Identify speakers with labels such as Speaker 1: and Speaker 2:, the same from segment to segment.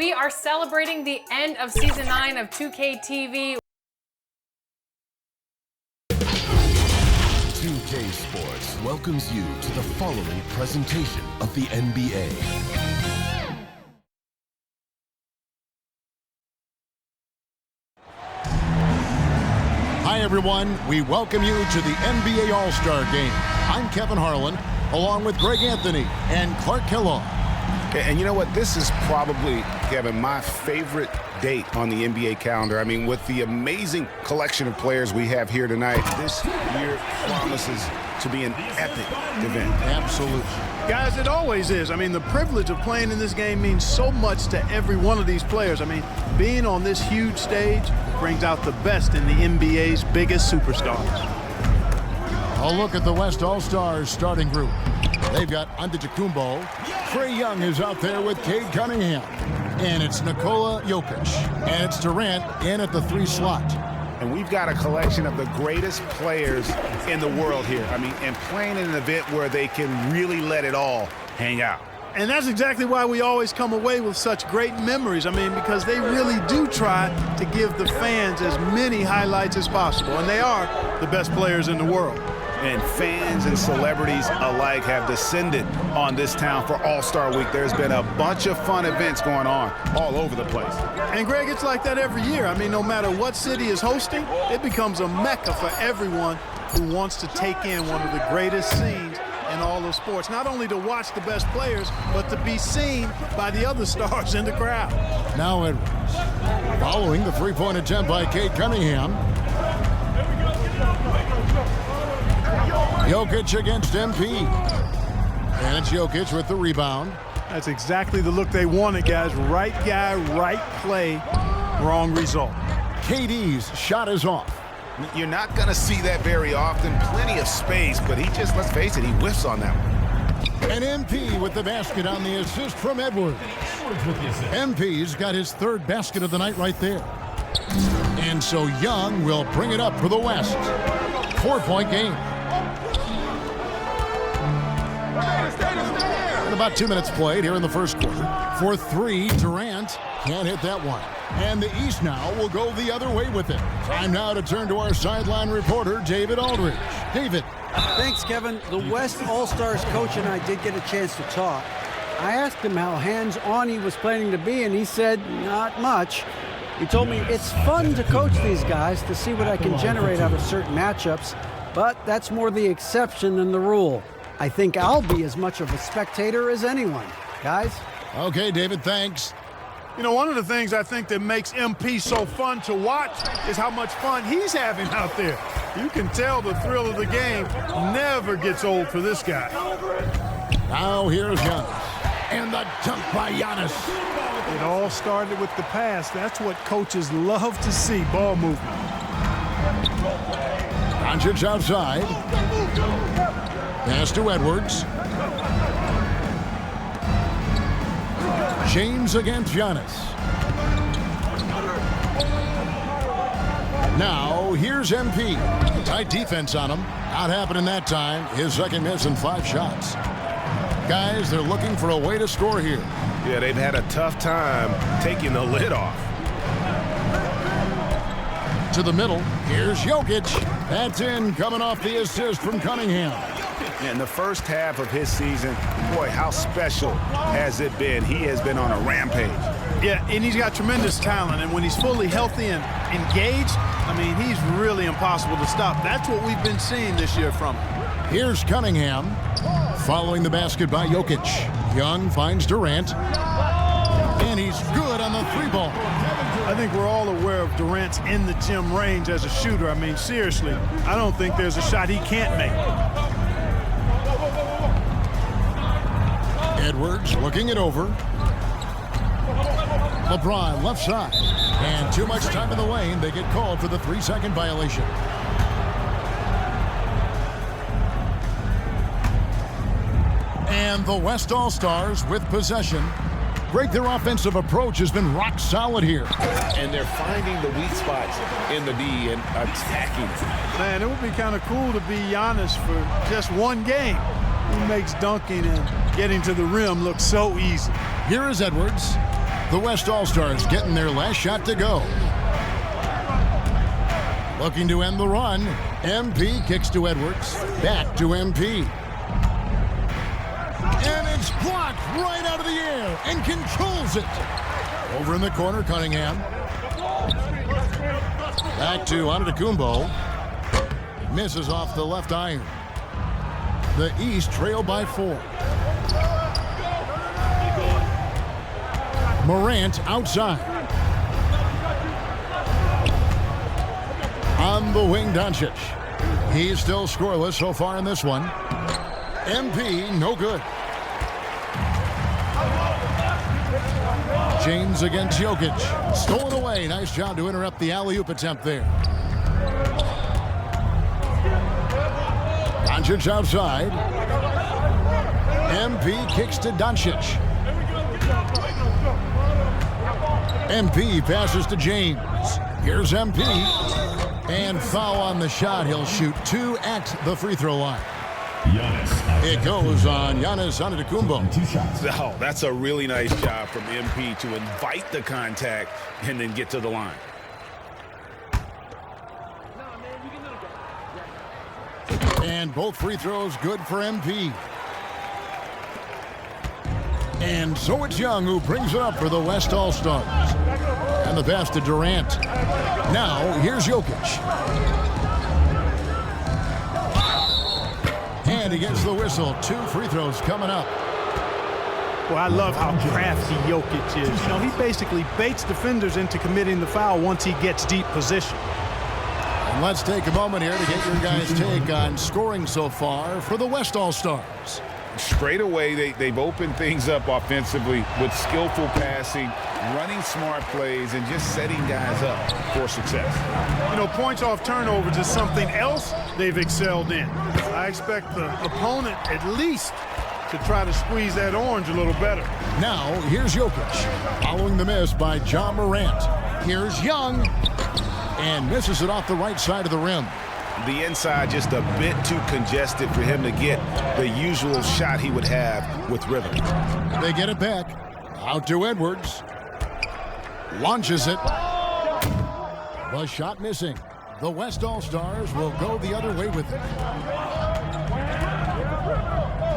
Speaker 1: we are celebrating the end of Season 9 of 2K TV.
Speaker 2: 2K Sports welcomes you to the following presentation of the NBA.
Speaker 3: Hi everyone, we welcome you to the NBA All-Star Game. I'm Kevin Harlan, along with Greg Anthony and Clark Kellogg.
Speaker 4: And you know what? This is probably, Kevin, my favorite date on the NBA calendar. I mean, with the amazing collection of players we have here tonight, this year promises to be an epic event.
Speaker 3: Absolutely.
Speaker 5: Guys, it always is. I mean, the privilege of playing in this game means so much to every one of these players. I mean, being on this huge stage brings out the best in the NBA's biggest superstars.
Speaker 3: A look at the West All-Stars starting group. They've got Antetokounmpo. Trae Young is out there with Cade Cunningham. And it's Nikola Jokic. And it's Durant in at the 3 slot.
Speaker 4: And we've got a collection of the greatest players in the world here. I mean, and playing in an event where they can really let it all hang out.
Speaker 5: And that's exactly why we always come away with such great memories. I mean, because they really do try to give the fans as many highlights as possible. And they are the best players in the world.
Speaker 4: And fans and celebrities alike have descended on this town for All-Star Week. There's been a bunch of fun events going on all over the place.
Speaker 5: And Greg, it's like that every year. I mean, no matter what city is hosting, it becomes a mecca for everyone who wants to take in one of the greatest scenes in all of sports. Not only to watch the best players, but to be seen by the other stars in the crowd.
Speaker 3: Now Edwards. Following the three-point attempt by Cade Cunningham. Jokic against MP. And it's Jokic with the rebound.
Speaker 5: That's exactly the look they wanted, guys. Right guy, right play, wrong result.
Speaker 3: KD's shot is off.
Speaker 4: You're not going to see that very often. Plenty of space, but he just, let's face it, he whiffs on that one.
Speaker 3: And MP with the basket on the assist from Edwards. MP's got his 3rd basket of the night right there. And so Young will bring it up for the West. 4-point game. And about 2 minutes played here in the first quarter. For 3, Durant can't hit that one. And the East now will go the other way with it. Time now to turn to our sideline reporter, David Aldridge. David.
Speaker 6: Thanks, Kevin. The West All-Stars coach and I did get a chance to talk. I asked him how hands-on he was planning to be, and he said, not much. He told me it's fun to coach these guys to see what I can generate out of certain matchups, but that's more the exception than the rule. I think I'll be as much of a spectator as anyone. Guys?
Speaker 3: Okay, David, thanks.
Speaker 5: You know, one of the things I think that makes MP so fun to watch is how much fun he's having out there. You can tell the thrill of the game never gets old for this guy.
Speaker 3: Now here's Giannis. And the dunk by Giannis.
Speaker 5: It all started with the pass. That's what coaches love to see, ball movement.
Speaker 3: Doncic outside. Pass to Edwards. James against Giannis. Now, here's MP. Tight defense on him. Not happening that time. His 2nd miss in 5 shots. Guys, they're looking for a way to score here.
Speaker 4: Yeah, they've had a tough time taking the lid off.
Speaker 3: To the middle. Here's Jokic. That's in, coming off the assist from Cunningham.
Speaker 4: In the first half of his season, boy, how special has it been? He has been on a rampage.
Speaker 5: Yeah, and he's got tremendous talent, and when he's fully healthy and engaged, I mean, he's really impossible to stop. That's what we've been seeing this year from him.
Speaker 3: Here's Cunningham. Following the basket by Jokic. Young finds Durant. And he's good on the 3-ball.
Speaker 5: I think we're all aware of Durant's in the gym range as a shooter. I mean, seriously, I don't think there's a shot he can't make.
Speaker 3: Edwards looking it over. LeBron left side. And too much time in the lane. They get called for the 3-second violation. And the West All-Stars with possession. Greg, their offensive approach has been rock solid here.
Speaker 4: And they're finding the weak spots in the D and attacking.
Speaker 5: Man, it would be kind of cool to be Giannis for just one game. He makes dunking and getting to the rim look so easy.
Speaker 3: Here is Edwards. The West All-Stars getting their last shot to go. Looking to end the run. MP kicks to Edwards. Back to MP. And it's blocked right out of the air and controls it. Over in the corner, Cunningham. Back to Antetokounmpo. Misses off the left iron. The East trail by 4. Morant outside. On the wing, Doncic. He's still scoreless so far in this one. MP, no good. James against Jokic. Stolen away. Nice job to interrupt the alley-oop attempt there. Doncic outside. MP kicks to Doncic. MP passes to James. Here's MP. And foul on the shot. He'll shoot 2 at the free throw line. It goes on Giannis Antetokounmpo.
Speaker 4: Oh, that's a really nice job from MP to invite the contact and then get to the line.
Speaker 3: And both free throws good for MP. And so it's Young who brings it up for the West All-Stars. And the pass to Durant. Now, here's Jokic. And he gets the whistle. 2 free throws coming up.
Speaker 5: Well, I love how crafty Jokic is. You know, he basically baits defenders into committing the foul once he gets deep position.
Speaker 3: And let's take a moment here to get your guys' take on scoring so far for the West All-Stars.
Speaker 4: Straight away, they've opened things up offensively with skillful passing, running smart plays, and just setting guys up for success.
Speaker 5: You know, points off turnovers is something else they've excelled in. I expect the opponent at least to try to squeeze that orange a little better.
Speaker 3: Now, here's Jokic, following the miss by John Morant. Here's Young, and misses it off the right side of the rim.
Speaker 4: The inside just a bit too congested for him to get the usual shot he would have with rhythm.
Speaker 3: They get it back. Out to Edwards. Launches it. The shot missing. The West All-Stars will go the other way with it.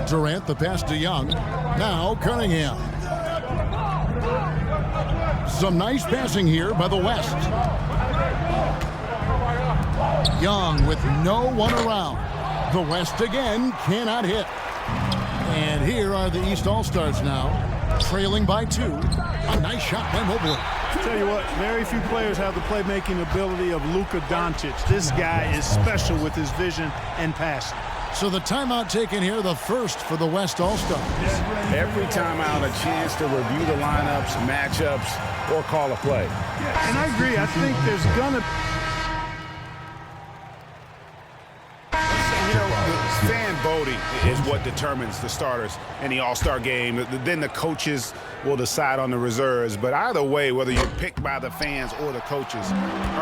Speaker 3: Durant, the pass to Young. Now Cunningham. Some nice passing here by the West. Young with no one around. The West again cannot hit. And here are the East All-Stars now, trailing by 2. A nice shot by Mobley.
Speaker 5: Tell you what, very few players have the playmaking ability of Luka Doncic. This guy is special with his vision and passing.
Speaker 3: So the timeout taken here, the first for the West All-Stars.
Speaker 4: Every timeout, a chance to review the lineups, matchups, or call a play.
Speaker 5: And I agree. I think there's gonna.
Speaker 4: Fan voting is what determines the starters in the All-Star game. Then the coaches will decide on the reserves. But either way, whether you're picked by the fans or the coaches,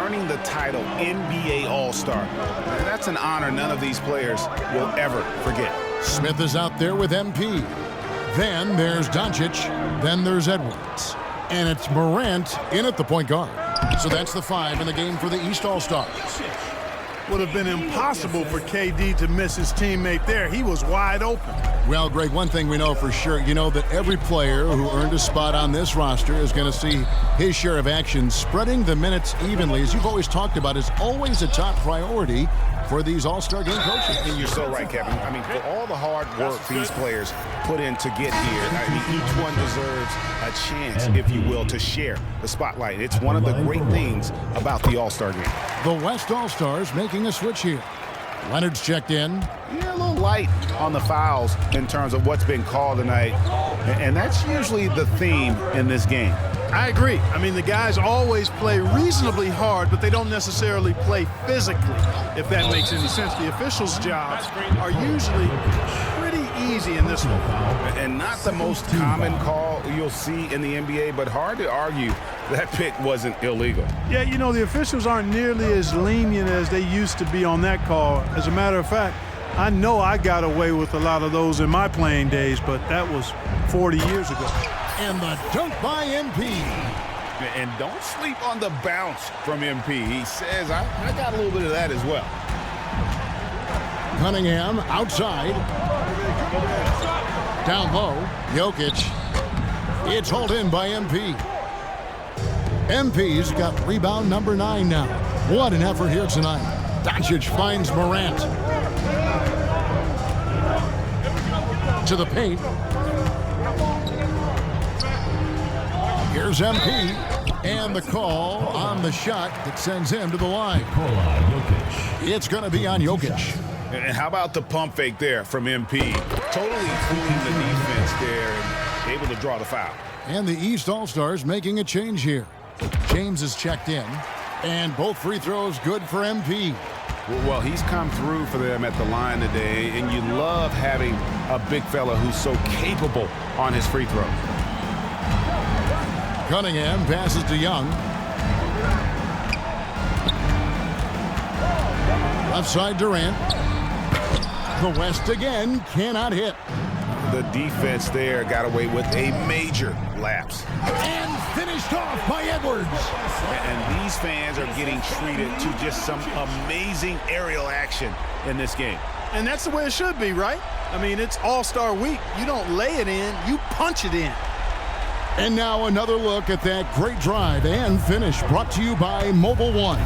Speaker 4: earning the title NBA All-Star, that's an honor none of these players will ever forget.
Speaker 3: Smith is out there with MP. Then there's Doncic. Then there's Edwards. And it's Morant in at the point guard. So that's the 5 in the game for the East All-Stars.
Speaker 5: Would have been impossible for KD to miss his teammate there. He was wide open.
Speaker 3: Well, Greg, one thing we know for sure, you know that every player who earned a spot on this roster is going to see his share of action. Spreading the minutes evenly, as you've always talked about, is always a top priority for these All-Star game coaches.
Speaker 4: And you're so right, Kevin. I mean, for all the hard work these players put in to get here, I mean, each one deserves a chance, if you will, to share the spotlight. It's one of the great things about the All-Star game.
Speaker 3: The West All-Stars making a switch here. Leonard's checked in.
Speaker 4: Yeah, a little light on the fouls in terms of what's been called tonight. And that's usually the theme in this game.
Speaker 5: I agree. I mean, the guys always play reasonably hard, but they don't necessarily play physically, if that makes any sense. The officials' jobs are usually pretty easy in this one.
Speaker 4: And not the most common call you'll see in the NBA, but hard to argue that pick wasn't illegal.
Speaker 5: Yeah, you know, the officials aren't nearly as lenient as they used to be on that call. As a matter of fact, I know I got away with a lot of those in my playing days, but that was 40 years ago.
Speaker 3: And the dunk by MP.
Speaker 4: And don't sleep on the bounce from MP. He says, I got a little bit of that as well.
Speaker 3: Cunningham outside. Down low. Jokic. It's hauled in by MP. MP's got rebound number 9 now. What an effort here tonight. Doncic finds Morant. To the paint. Here's MP. And the call on the shot that sends him to the line. It's going to be on Jokic.
Speaker 4: And how about the pump fake there from MP? Totally fooling the defense there and able to draw the foul.
Speaker 3: And the East All-Stars making a change here. James is checked in. And both free throws good for MP.
Speaker 4: Well, he's come through for them at the line today, and you love having a big fella who's so capable on his free throws.
Speaker 3: Cunningham passes to Young. Left side Durant. The West again cannot hit.
Speaker 4: The defense there got away with a major lapse.
Speaker 3: And finished off by Edwards.
Speaker 4: And these fans are getting treated to just some amazing aerial action in this game.
Speaker 5: And that's the way it should be, right? I mean, it's All-Star Week. You don't lay it in, you punch it in.
Speaker 3: And now another look at that great drive and finish brought to you by Mobile One.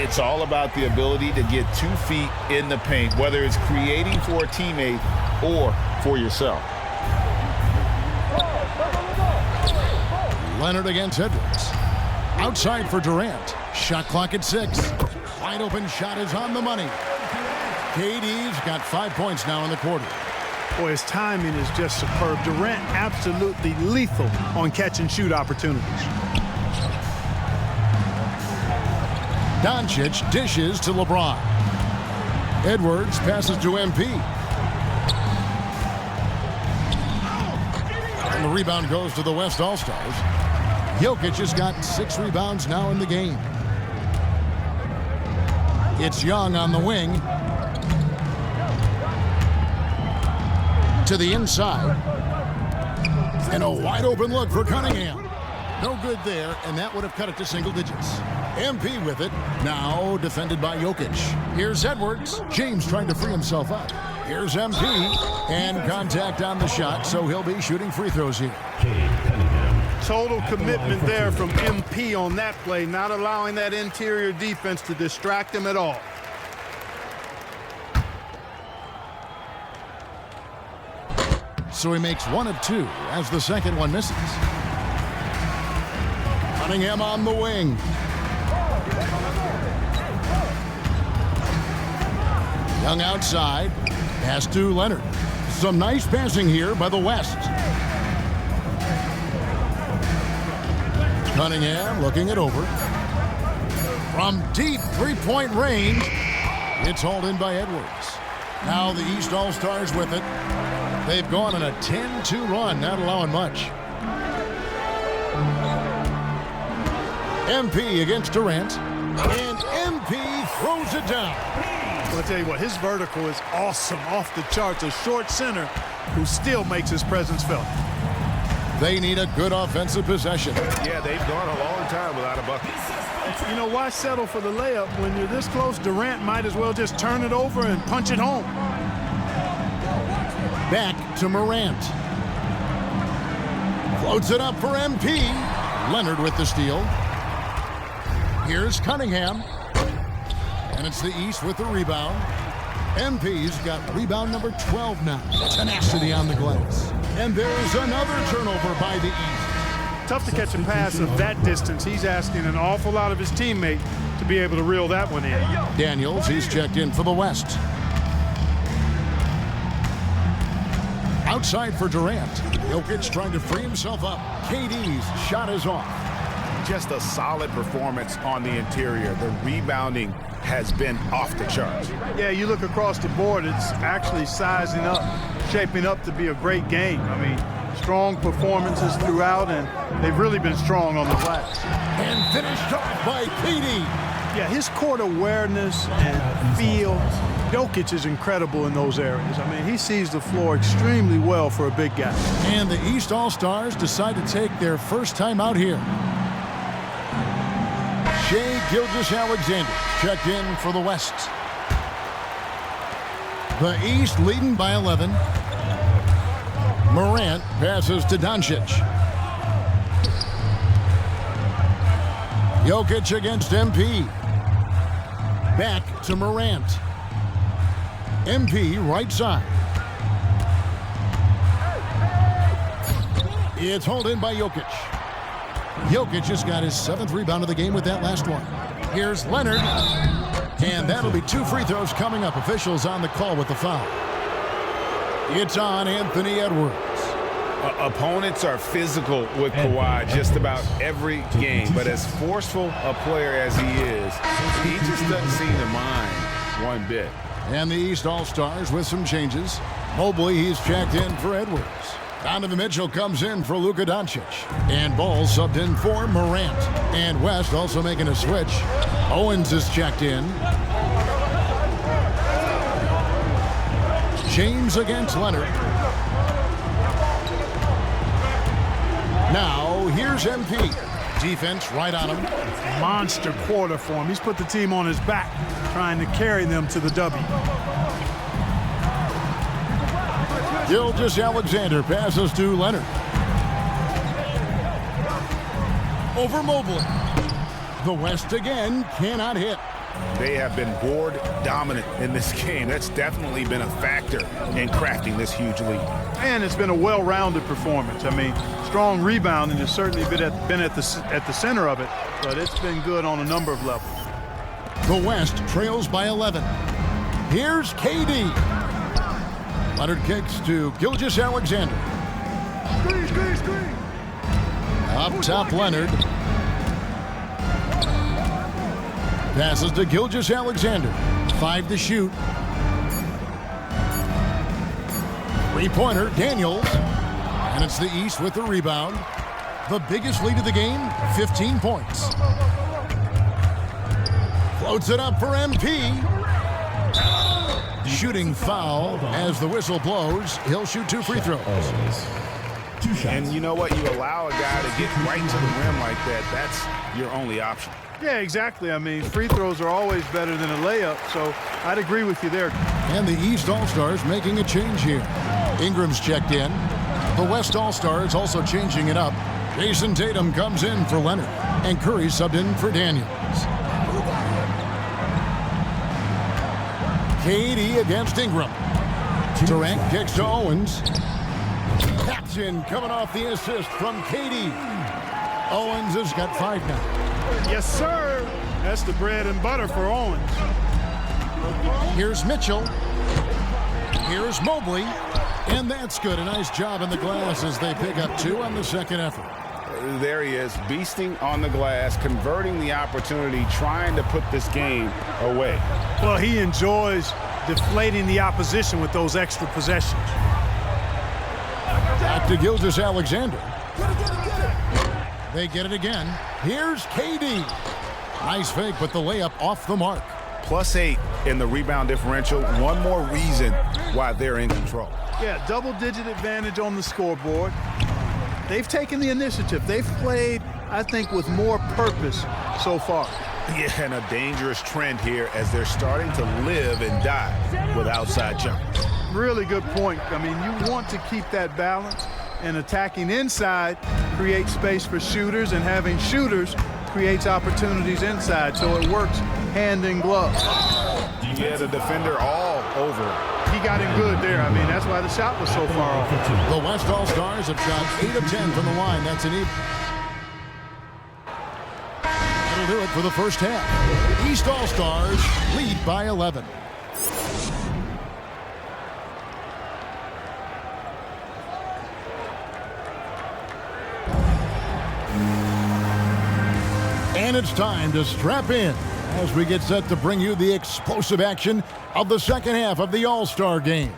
Speaker 4: It's all about the ability to get 2 feet in the paint, whether it's creating for a teammate or for yourself.
Speaker 3: Leonard against Edwards. Outside for Durant. Shot clock at 6. Wide open shot is on the money. KD's got 5 points now in the quarter.
Speaker 5: Boy, his timing is just superb. Durant absolutely lethal on catch and shoot opportunities.
Speaker 3: Doncic dishes to LeBron. Edwards passes to MP. And the rebound goes to the West All-Stars. Jokic has got 6 rebounds now in the game. It's Young on the wing. To the inside. And a wide open look for Cunningham. No good there, and that would have cut it to single digits. MP with it. Now defended by Jokic. Here's Edwards. James trying to free himself up. Here's MP. And contact on the shot, so he'll be shooting free throws here.
Speaker 5: Total commitment there from MP on that play, not allowing that interior defense to distract him at all.
Speaker 3: So he makes 1 of 2 as the second one misses. Cunningham on the wing. Young outside. Pass to Leonard. Some nice passing here by the West. Cunningham looking it over. From deep three-point range, it's hauled in by Edwards. Now the East All-Stars with it. They've gone on a 10-2 run, not allowing much. MP against Durant. And MP throws it down.
Speaker 5: Well, I'll tell you what, his vertical is awesome, off the charts. A short center who still makes his presence felt.
Speaker 3: They need a good offensive possession.
Speaker 4: Yeah, they've gone a long time without a bucket.
Speaker 5: You know, why settle for the layup? When you're this close, Durant might as well just turn it over and punch it home.
Speaker 3: Back to Morant. Floats it up for MP. Leonard with the steal. Here's Cunningham. And it's the East with the rebound. MP's got rebound number 12 now. Tenacity on the glass. And there's another turnover by the East.
Speaker 5: Tough to catch a pass of that distance. He's asking an awful lot of his teammate to be able to reel that one in.
Speaker 3: Daniels, he's checked in for the West. Outside for Durant. Jokic trying to free himself up. KD's shot is off.
Speaker 4: Just a solid performance on the interior. The rebounding has been off the charts.
Speaker 5: Yeah, you look across the board, it's actually sizing up, shaping up to be a great game. I mean, strong performances throughout, and they've really been strong on the glass.
Speaker 3: And finished off by KD.
Speaker 5: Yeah, his court awareness and feel, Jokic is incredible in those areas. I mean, he sees the floor extremely well for a big guy.
Speaker 3: And the East All-Stars decide to take their first time out here. Shai Gilgeous-Alexander checked in for the West. The East leading by 11. Morant passes to Doncic. Jokic against MP. Back to Morant. MP right side. It's hauled in by Jokic. Jokic just got his 7th rebound of the game with that last one. Here's Leonard. And that'll be 2 free throws coming up. Officials on the call with the foul. It's on Anthony Edwards.
Speaker 4: Opponents are physical with Kawhi just about every game, but as forceful a player as he is, he just doesn't seem to mind one bit.
Speaker 3: And the East All-Stars with some changes. Mobley, he's checked in for Edwards. Donovan Mitchell comes in for Luka Doncic. And Ball subbed in for Morant. And West also making a switch. Owens is checked in. James against Leonard. Now, here's MP. Defense right on him.
Speaker 5: Monster quarter for him. He's put the team on his back, trying to carry them to the W.
Speaker 3: Gilgeous-Alexander passes to Leonard. Over Mobley. The West again cannot hit.
Speaker 4: They have been board dominant in this game. That's definitely been a factor in crafting this huge lead.
Speaker 5: And it's been a well-rounded performance. I mean, strong rebounding has certainly been at the center of it, but it's been good on a number of levels.
Speaker 3: The West trails by 11. Here's KD. Leonard kicks to Gilgeous-Alexander. Up top, Leonard. Passes to Gilgeous-Alexander. 5 to shoot. 3-pointer, Daniels. And it's the East with the rebound. The biggest lead of the game, 15 points. Floats it up for MP. Shooting foul as the whistle blows. He'll shoot 2 free throws.
Speaker 4: And you know what? You allow a guy to get right to the rim like that. That's your only option.
Speaker 5: Yeah, exactly. I mean, free throws are always better than a layup, so I'd agree with you there.
Speaker 3: And the East All-Stars making a change here. Ingram's checked in. The West All-Stars also changing it up. Jason Tatum comes in for Leonard, and Curry subbed in for Daniels. KD against Ingram. Durant kicks to Owens. Paxson coming off the assist from KD. Owens has got 5 now.
Speaker 5: Yes, sir. That's the bread and butter for Owens.
Speaker 3: Here's Mitchell. Here's Mobley. And that's good. A nice job in the glass as they pick up 2 on the second effort.
Speaker 4: There he is, beasting on the glass, converting the opportunity, trying to put this game away.
Speaker 5: Well, he enjoys deflating the opposition with those extra possessions.
Speaker 3: Back to Gilgeous-Alexander. They get it again. Here's KD. Nice fake, but the layup off the mark.
Speaker 4: +8 in the rebound differential. One more reason why they're in control.
Speaker 5: Yeah, double-digit advantage on the scoreboard. They've taken the initiative. They've played, I think, with more purpose so far.
Speaker 4: Yeah, and a dangerous trend here as they're starting to live and die with outside jumpers.
Speaker 5: Really good point. I mean, you want to keep that balance, and attacking inside creates space for shooters, and having shooters creates opportunities inside, so it works hand in glove.
Speaker 4: Yeah, the defender all over.
Speaker 5: He got him good there. I mean, that's why the shot was so far off.
Speaker 3: The West All-Stars have shot 8 of 10 from the line. That's an even. That'll do it for the first half. East All-Stars lead by 11. And it's time to strap in as we get set to bring you the explosive action of the second half of the All-Star game.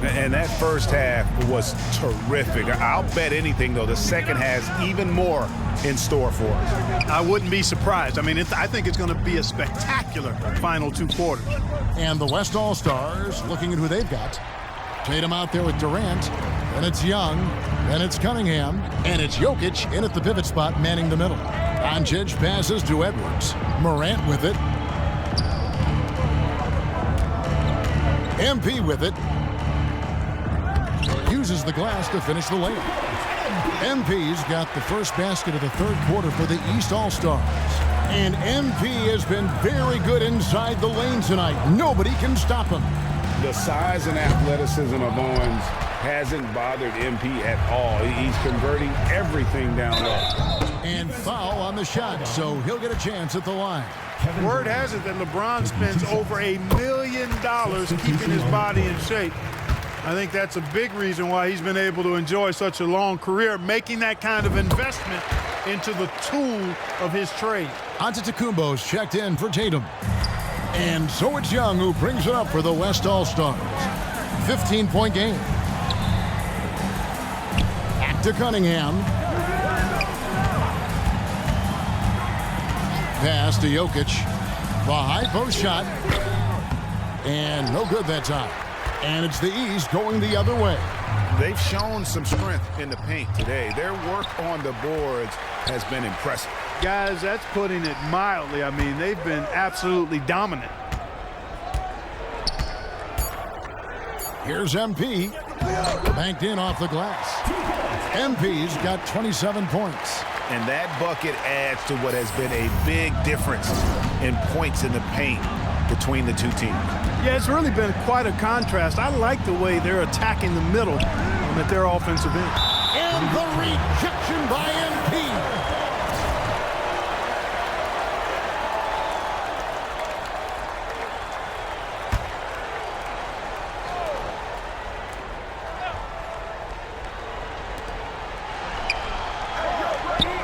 Speaker 4: And that first half was terrific. I'll bet anything, though, the second has even more in store for us.
Speaker 5: I wouldn't be surprised. I mean, I think it's going to be a spectacular final 2 quarters.
Speaker 3: And the West All-Stars looking at who they've got. Tatum out there with Durant, and it's Young, and it's Cunningham, and it's Jokic in at the pivot spot manning the middle. Doncic passes to Edwards. Morant with it. MP with it. Uses the glass to finish the layup. MP's got the first basket of the third quarter for the East All-Stars. And MP has been very good inside the lane tonight. Nobody can stop him.
Speaker 4: The size and athleticism of Owens hasn't bothered MP at all. He's converting everything down low.
Speaker 3: And foul on the shot, so he'll get a chance at the line.
Speaker 5: Word has it that LeBron spends over $1 million keeping his body in shape. I think that's a big reason why he's been able to enjoy such a long career, making that kind of investment into the tool of his trade.
Speaker 3: Antetokounmpo's checked in for Tatum. And so it's Young who brings it up for the West All-Stars. 15-point game. Back to Cunningham. Pass to Jokic. The high post shot. And no good that time. And it's the East going the other way.
Speaker 4: They've shown some strength in the paint today. Their work on the boards has been impressive.
Speaker 5: Guys, that's putting it mildly. I mean, they've been absolutely dominant.
Speaker 3: Here's MP. Banked in off the glass. MP's got 27 points.
Speaker 4: And that bucket adds to what has been a big difference in points in the paint between the two teams.
Speaker 5: Yeah, it's really been quite a contrast. I like the way they're attacking the middle at their offensive end.
Speaker 3: And the rejection by MP.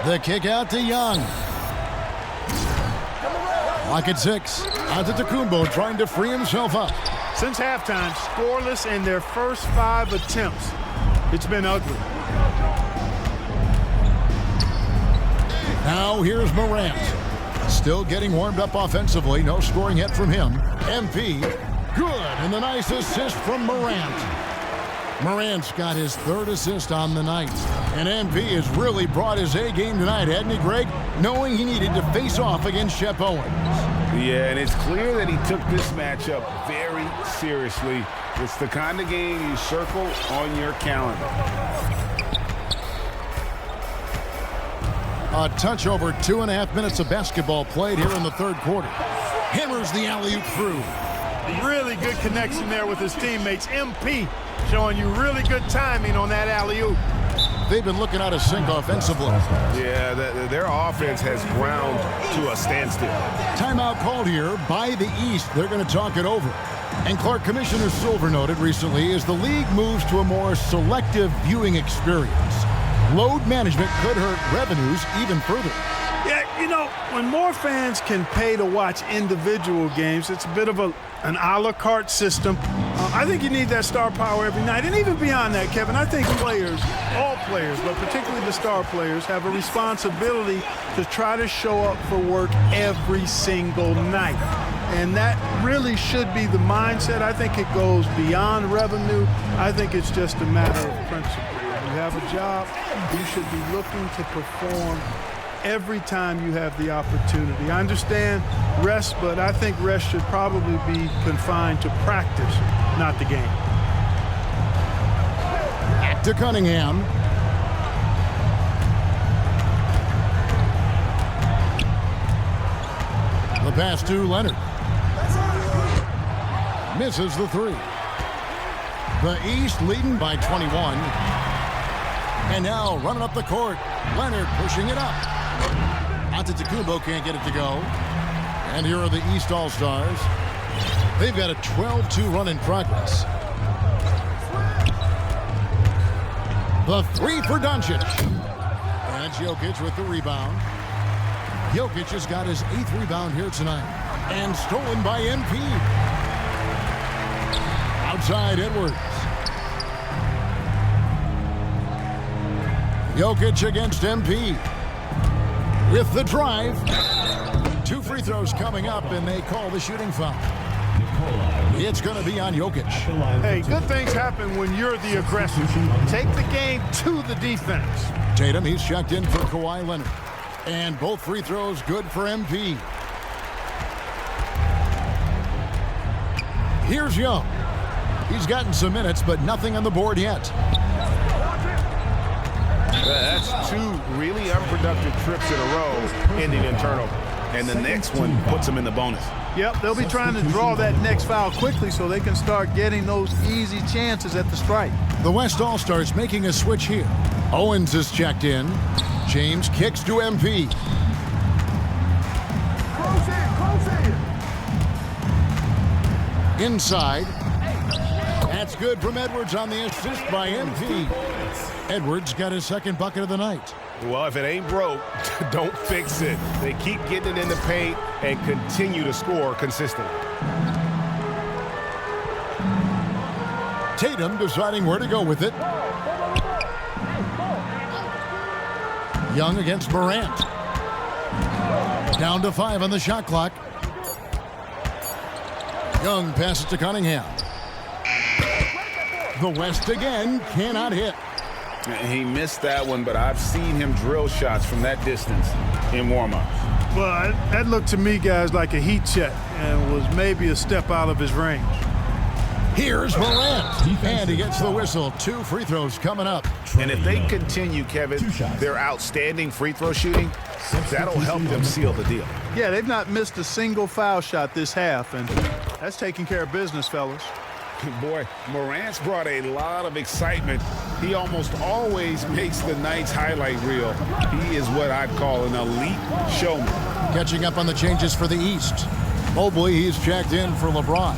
Speaker 3: The kick out to Young. Clock at 6. Antetokounmpo trying to free himself up.
Speaker 5: Since halftime, scoreless in their first 5 attempts. It's been ugly.
Speaker 3: Now here's Morant. Still getting warmed up offensively. No scoring yet from him. MP, good. And the nice assist from Morant. Morant's got his 3rd assist on the night. And MP has really brought his A game tonight, hadn't he, Greg? Knowing he needed to face off against Shep Owens.
Speaker 4: Yeah, and it's clear that he took this matchup very seriously. It's the kind of game you circle on your calendar.
Speaker 3: A touch over 2.5 minutes of basketball played here in the third quarter. Hammers the alley-oop through.
Speaker 5: Really good connection there with his teammates. MP showing you really good timing on that alley-oop.
Speaker 3: They've been looking out of sync offensively.
Speaker 4: Yeah, their offense has ground to a standstill.
Speaker 3: Timeout called here by the East. They're going to talk it over. And Clark, Commissioner Silver noted recently as the league moves to a more selective viewing experience, load management could hurt revenues even further.
Speaker 5: Yeah, you know, when more fans can pay to watch individual games, it's a bit of an a la carte system. I think you need that star power every night. And even beyond that, Kevin, I think players, all players, but particularly the star players, have a responsibility to try to show up for work every single night. And that really should be the mindset. I think it goes beyond revenue. I think it's just a matter of principle. If you have a job, you should be looking to perform every time you have the opportunity. I understand rest, but I think rest should probably be confined to practice, not the game.
Speaker 3: Back to Cunningham. The pass to Leonard. Misses the 3. The East leading by 21. And now running up the court. Leonard pushing it up. Antetokounmpo can't get it to go. And here are the East All-Stars. They've got a 12-2 run in progress. The 3 for Doncic. And it's Jokic with the rebound. Jokic has got his 8th rebound here tonight. And stolen by MP. outside Edwards. Jokic against MP. With the drive. 2 free throws coming up, and they call the shooting foul. It's going to be on Jokic.
Speaker 5: Hey, good things happen when you're the aggressor. Take the game to the defense.
Speaker 3: Tatum, he's checked in for Kawhi Leonard. And both free throws good for MP. Here's Young. He's gotten some minutes, but nothing on the board yet.
Speaker 4: That's 2 really unproductive trips in a row, ending in turnover. And the next one puts them in the bonus.
Speaker 5: Yep, they'll be trying to draw that next foul quickly so they can start getting those easy chances at the stripe.
Speaker 3: The West All-Stars making a switch here. Owens is checked in. James kicks to MP. Inside. That's good from Edwards on the assist by MP. Edwards got his second bucket of the night.
Speaker 4: Well, if it ain't broke, don't fix it. They keep getting it in the paint and continue to score consistently.
Speaker 3: Tatum deciding where to go with it. Young against Morant. Down to 5 on the shot clock. Young passes to Cunningham. The West again cannot hit.
Speaker 4: He missed that one, but I've seen him drill shots from that distance in warm-ups.
Speaker 5: Well, that looked to me, guys, like a heat check and was maybe a step out of his range.
Speaker 3: Here's Morant, and he gets the whistle. 2 free throws coming up.
Speaker 4: And if they continue, Kevin, their outstanding free throw shooting, that'll help them seal the deal.
Speaker 5: Yeah, they've not missed a single foul shot this half, and that's taking care of business, fellas.
Speaker 4: Boy, Morant's brought a lot of excitement. He almost always makes the night's highlight reel. He is what I'd call an elite showman.
Speaker 3: Catching up on the changes for the East. Mobley, he's checked in for LeBron.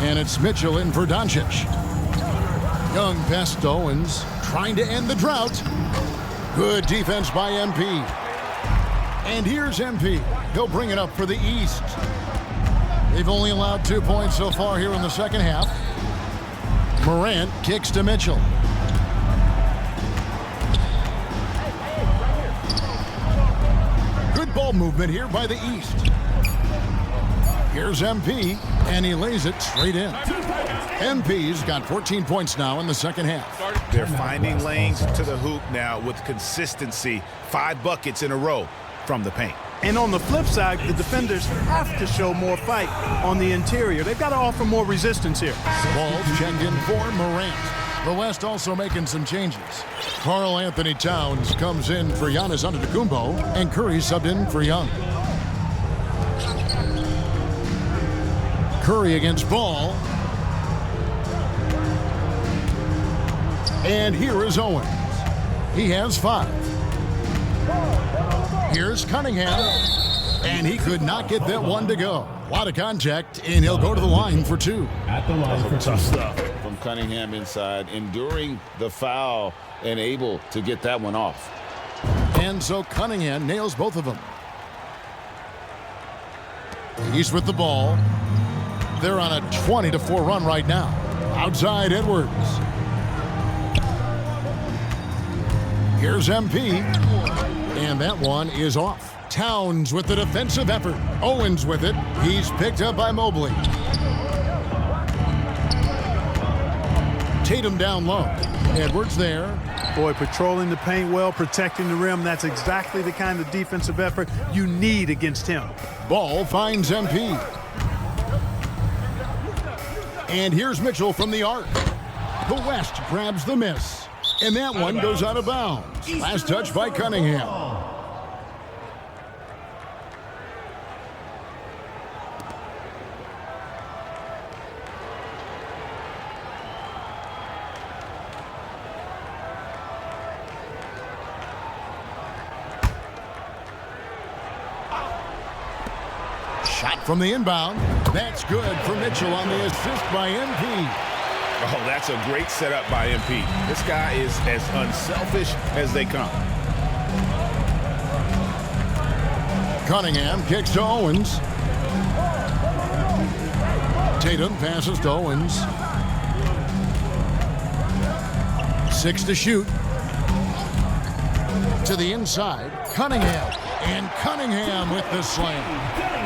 Speaker 3: And it's Mitchell in for Doncic. Young past Owens, trying to end the drought. Good defense by MP. And here's MP. He'll bring it up for the East. They've only allowed 2 points so far here in the second half. Morant kicks to Mitchell. Good ball movement here by the East. Here's MP, and he lays it straight in. MP's got 14 points now in the second half.
Speaker 4: They're finding lanes to the hoop now with consistency. 5 buckets in a row from the paint.
Speaker 5: And on the flip side, the defenders have to show more fight on the interior. They've got to offer more resistance here.
Speaker 3: Ball checked in for Morant. The West also making some changes. Karl Anthony Towns comes in for Giannis Antetokounmpo, and Curry subbed in for Young. Curry against Ball. And here is Owens. He has 5. Here's Cunningham. And he could not get that one to go. A lot of contact, and he'll go to the line for 2.
Speaker 7: At the line for
Speaker 4: tough stuff from Cunningham inside, enduring the foul and able to get that one off.
Speaker 3: And so Cunningham nails both of them. He's with the ball. They're on a 20-4 run right now. Outside Edwards. Here's MP. And that one is off. Towns with the defensive effort. Owens with it. He's picked up by Mobley. Tatum down low. Edwards there.
Speaker 5: Boy, patrolling the paint well, protecting the rim. That's exactly the kind of defensive effort you need against him.
Speaker 3: Ball finds MP. And here's Mitchell from the arc. The West grabs the miss. And that one goes out of bounds. Last touch by Cunningham. Shot from the inbound. That's good for Mitchell on the assist by MP.
Speaker 4: Oh, that's a great setup by MP. This guy is as unselfish as they come.
Speaker 3: Cunningham kicks to Owens. Tatum passes to Owens. 6 to shoot. To the inside, Cunningham. And Cunningham with the slam.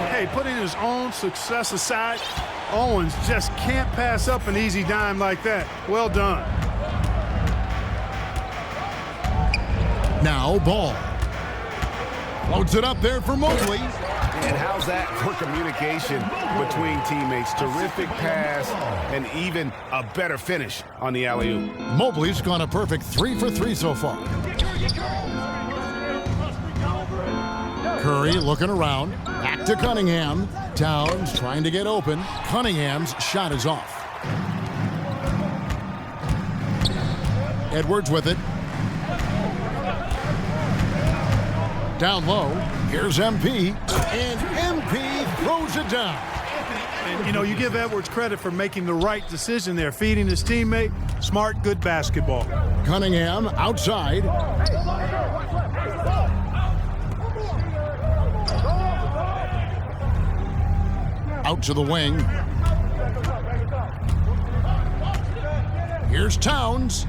Speaker 5: Hey, putting his own success aside, Owens just can't pass up an easy dime like that. Well done.
Speaker 3: Now Ball. Floats it up there for Mobley.
Speaker 4: And how's that for communication between teammates? Terrific pass and even a better finish on the alley-oop.
Speaker 3: Mobley's gone a perfect 3 for 3 so far. Curry looking around. Back to Cunningham. Towns trying to get open. Cunningham's shot is off. Edwards with it. Down low. Here's MP. And MP throws it down.
Speaker 5: And, you know, you give Edwards credit for making the right decision there, feeding his teammate. Smart, good basketball.
Speaker 3: Cunningham outside. Out to the wing. Here's Towns.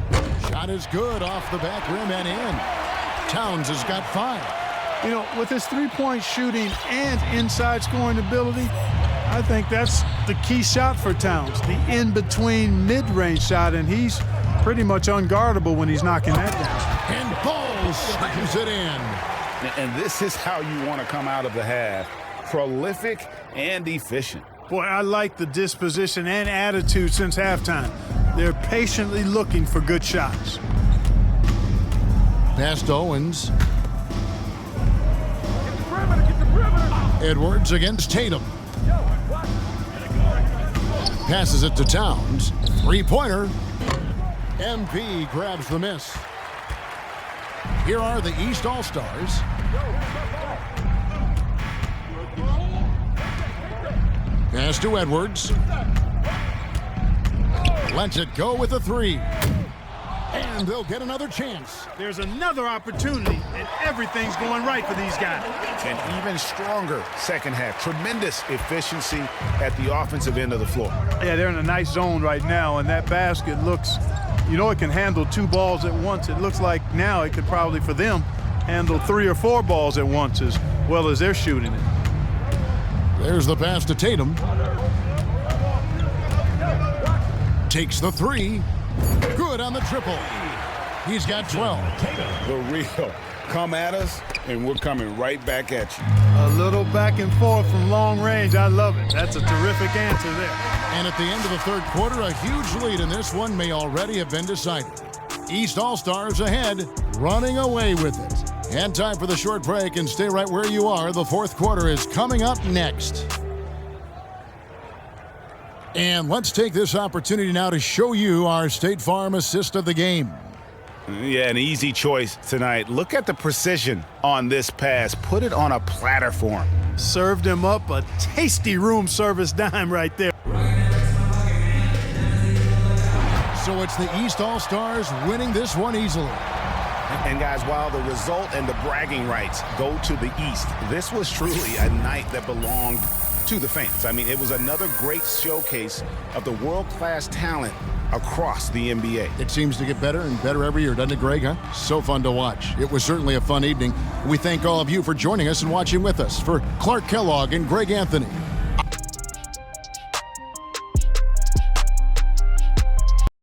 Speaker 3: Shot is good off the back rim and in. Towns has got 5.
Speaker 5: You know, with his three-point shooting and inside scoring ability, I think that's the key shot for Towns, the in-between mid-range shot, and he's pretty much unguardable when he's knocking that down.
Speaker 3: And Ball slams it in.
Speaker 4: And this is how you want to come out of the half. Prolific and efficient.
Speaker 5: Boy, I like the disposition and attitude since halftime. They're patiently looking for good shots.
Speaker 3: Past Owens. Edwards against Tatum. Passes it to Towns. Three-pointer. MP grabs the miss. Here are the East All-Stars. Pass to Edwards. Lets it go with a 3. And they'll get another chance.
Speaker 5: There's another opportunity, and everything's going right for these guys.
Speaker 4: An even stronger second half. Tremendous efficiency at the offensive end of the floor.
Speaker 5: Yeah, they're in a nice zone right now, and that basket looks, you know, it can handle 2 balls at once. It looks like now it could probably, for them, handle 3 or 4 balls at once as well as they're shooting it.
Speaker 3: There's the pass to Tatum. Takes the 3. Good on the triple. He's got 12.
Speaker 4: The real come at us, and we're coming right back at you.
Speaker 5: A little back and forth from long range. I love it. That's a terrific answer there.
Speaker 3: And at the end of the third quarter, a huge lead in this one may already have been decided. East All-Stars ahead, running away with it. And time for the short break, and stay right where you are. The fourth quarter is coming up next. And let's take this opportunity now to show you our State Farm assist of the game.
Speaker 4: Yeah, an easy choice tonight. Look at the precision on this pass. Put it on a platter for him.
Speaker 5: Served him up a tasty room service dime right there.
Speaker 3: So it's the East All-Stars winning this one easily.
Speaker 4: And guys, while the result and the bragging rights go to the East, this was truly a night that belonged to the fans. I mean, it was another great showcase of the world-class talent across the NBA.
Speaker 3: It seems to get better and better every year, doesn't it, Greg? Huh? So fun to watch. It was certainly a fun evening. We thank all of you for joining us and watching with us. For Clark Kellogg and Greg Anthony,